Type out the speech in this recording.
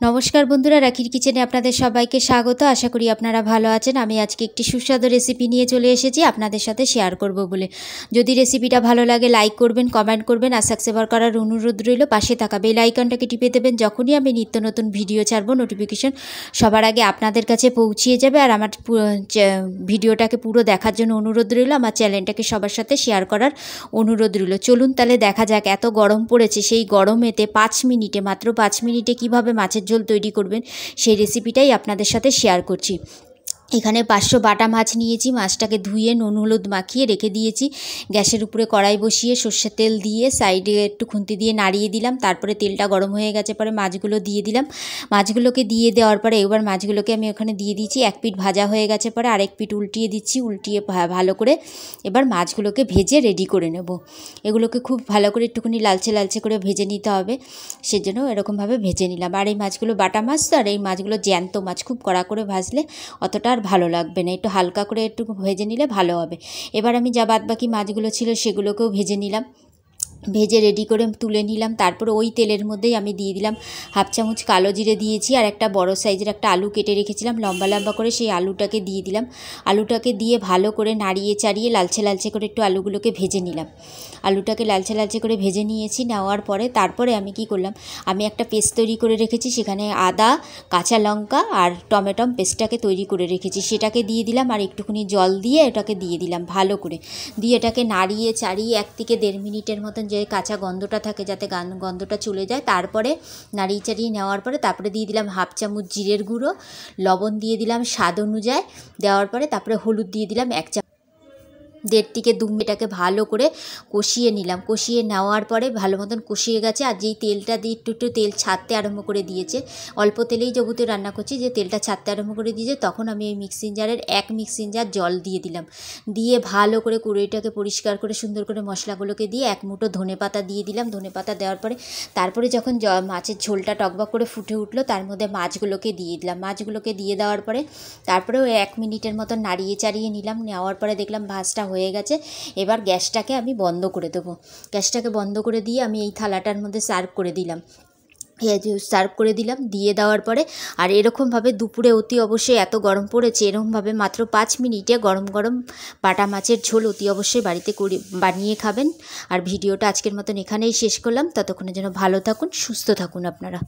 নমস্কার বন্ধুরা, রাখির কিচেনে আপনাদের সবাইকে স্বাগত। আশা করি আপনারা ভালো আছেন। আমি আজকে একটি সুস্বাদু রেসিপি নিয়ে চলে এসেছি আপনাদের সাথে শেয়ার করব বলে। যদি রেসিপিটা ভালো লাগে লাইক করবেন, কমেন্ট করবেন আর সাবস্ক্রাইব করার অনুরোধ রইল। পাশে থাকা বেল আইকনটাকে টিপে দেবেন, যখনই আমি নিত্য নতুন ভিডিও ছাড়বো নোটিফিকেশন সবার আগে আপনাদের কাছে পৌঁছিয়ে যাবে। আর আমার ভিডিওটাকে পুরো দেখার জন্য অনুরোধ রইল, আমার চ্যানেলটাকে সবার সাথে শেয়ার করার অনুরোধ রইল। চলুন তাহলে দেখা যাক, এত গরম পড়েছে, সেই গরমেতে মাত্র 5 মিনিটে কীভাবে মাছের ঝোল তৈরি করবেন সেই রেসিপিটাই আপনাদের সাথে শেয়ার করছি। এখানে 500 বাটা মাছ নিয়েছি। মাছটাকে ধুয়ে নুন হলুদ মাখিয়ে রেখে দিয়েছি। গ্যাসের উপরে কড়াই বসিয়ে সর্ষের তেল দিয়ে সাইডে একটু খুন্তি দিয়ে নাড়িয়ে দিলাম। তারপরে তেলটা গরম হয়ে গেছে পরে মাছগুলো দিয়ে দিলাম। মাছগুলোকে দিয়ে দেওয়ার পরে এবার মাছগুলোকে আমি ওখানে দিয়ে দিয়েছি। এক পিঠ ভাজা হয়ে গেছে পরে আরেক পিঠ উল্টিয়ে দিচ্ছি। উল্টিয়ে ভালো করে এবার মাছগুলোকে ভেজে রেডি করে নেব। এগুলোকে খুব ভালো করে একটুখানি লালচে লালচে করে ভেজে নিতে হবে, সেজন্য এরকমভাবে ভেজে নিলাম। আর এই মাছগুলো বাটা মাছ তো, আর এই মাছগুলো জ্যান্ত মাছ, খুব কড়া করে ভাজলে অতটা ভালো লাগবে না, একটু হালকা করে একটু ভেজে নিলে ভালো হবে। এবার আমি যা বাদবাকি মাছগুলো ছিল সেগুলোকেও ভেজে নিলাম, ভেজে রেডি করে তুলে নিলাম। তারপর ওই তেলের মধ্যেই আমি দিয়ে দিলাম হাফ চামচ কালো জিরে দিয়েছি, আর একটা বড় সাইজের একটা আলু কেটে রেখেছিলাম লম্বা লম্বা করে, সেই আলুটাকে দিয়ে দিলাম। আলুটাকে দিয়ে ভালো করে নাড়িয়ে চাড়িয়ে লালচে লালচে করে একটু আলুগুলোকে ভেজে নিলাম। আলুটাকে লালচে লালচে করে ভেজে নিয়েছি। নেওয়ার পরে তারপরে আমি কি করলাম, আমি একটা পেস্ট তৈরি করে রেখেছি, সেখানে আদা, কাঁচা লঙ্কা আর টমেটো পেস্টটাকে তৈরি করে রেখেছি, সেটাকে দিয়ে দিলাম। আর একটুখানি জল দিয়ে এটাকে দিয়ে দিলাম ভালো করে, দিয়ে এটাকে নাড়িয়ে চাড়িয়ে 1 থেকে 1.5 মিনিটের মতন যে কাঁচা গন্ধটা থাকে যাতে গন্ধটা চলে যায়, তারপরে নাড়িয়ে চাড়িয়ে নেওয়ার পরে তারপরে দিয়ে দিলাম হাফ চামচ জিরের গুঁড়ো, লবণ দিয়ে দিলাম স্বাদ অনুযায়ী, দেওয়ার পরে তারপরে হলুদ দিয়ে দিলাম 1 চামচ। 1.5 থেকে 2 মিনিটটাকে ভালো করে কষিয়ে নিলাম। কষিয়ে নেওয়ার পরে ভালো মতন কষিয়ে গেছে। আর যেই তেলটা দিয়ে একটু তেল ছাড়তে আরম্ভ করে দিয়েছে, অল্প তেলেই যেহেতু রান্না করছি, যে তেলটা ছাড়তে আরম্ভ করে দিয়েছে, তখন আমি এই মিক্সিং জারের 1 মিক্সিং জার জল দিয়ে দিলাম। দিয়ে ভালো করে কড়াইটাকে পরিষ্কার করে সুন্দর করে মশলাগুলোকে দিয়ে 1 মুঠো ধনেপাতা দিয়ে দিলাম। ধনেপাতা দেওয়ার পরে তারপরে যখন মাছের ঝোলটা টকবক করে ফুটে উঠলো, তার মধ্যে মাছগুলোকে দিয়ে দিলাম। মাছগুলোকে দিয়ে দেওয়ার পরে তারপরেও 1 মিনিটের মতন নাড়িয়ে চাড়িয়ে নিলাম। নেওয়ার পরে দেখলাম ভাজটা হয়ে গেছে। এবার গ্যাসটাকে আমি বন্ধ করে দেবো। গ্যাসটাকে বন্ধ করে দিয়ে আমি এই থালাটার মধ্যে সার্ভ করে দিলাম। দিয়ে দেওয়ার পরে আর এরকমভাবে দুপুরে অতি অবশ্যই, এত গরম পড়েছে, এরকমভাবে মাত্র 5 মিনিটে গরম গরম বাটা মাছের ঝোল অতি অবশ্যই বাড়িতে বানিয়ে খাবেন। আর ভিডিওটা আজকের মতন এখানেই শেষ করলাম। ততক্ষণের জন্য ভালো থাকুন, সুস্থ থাকুন আপনারা।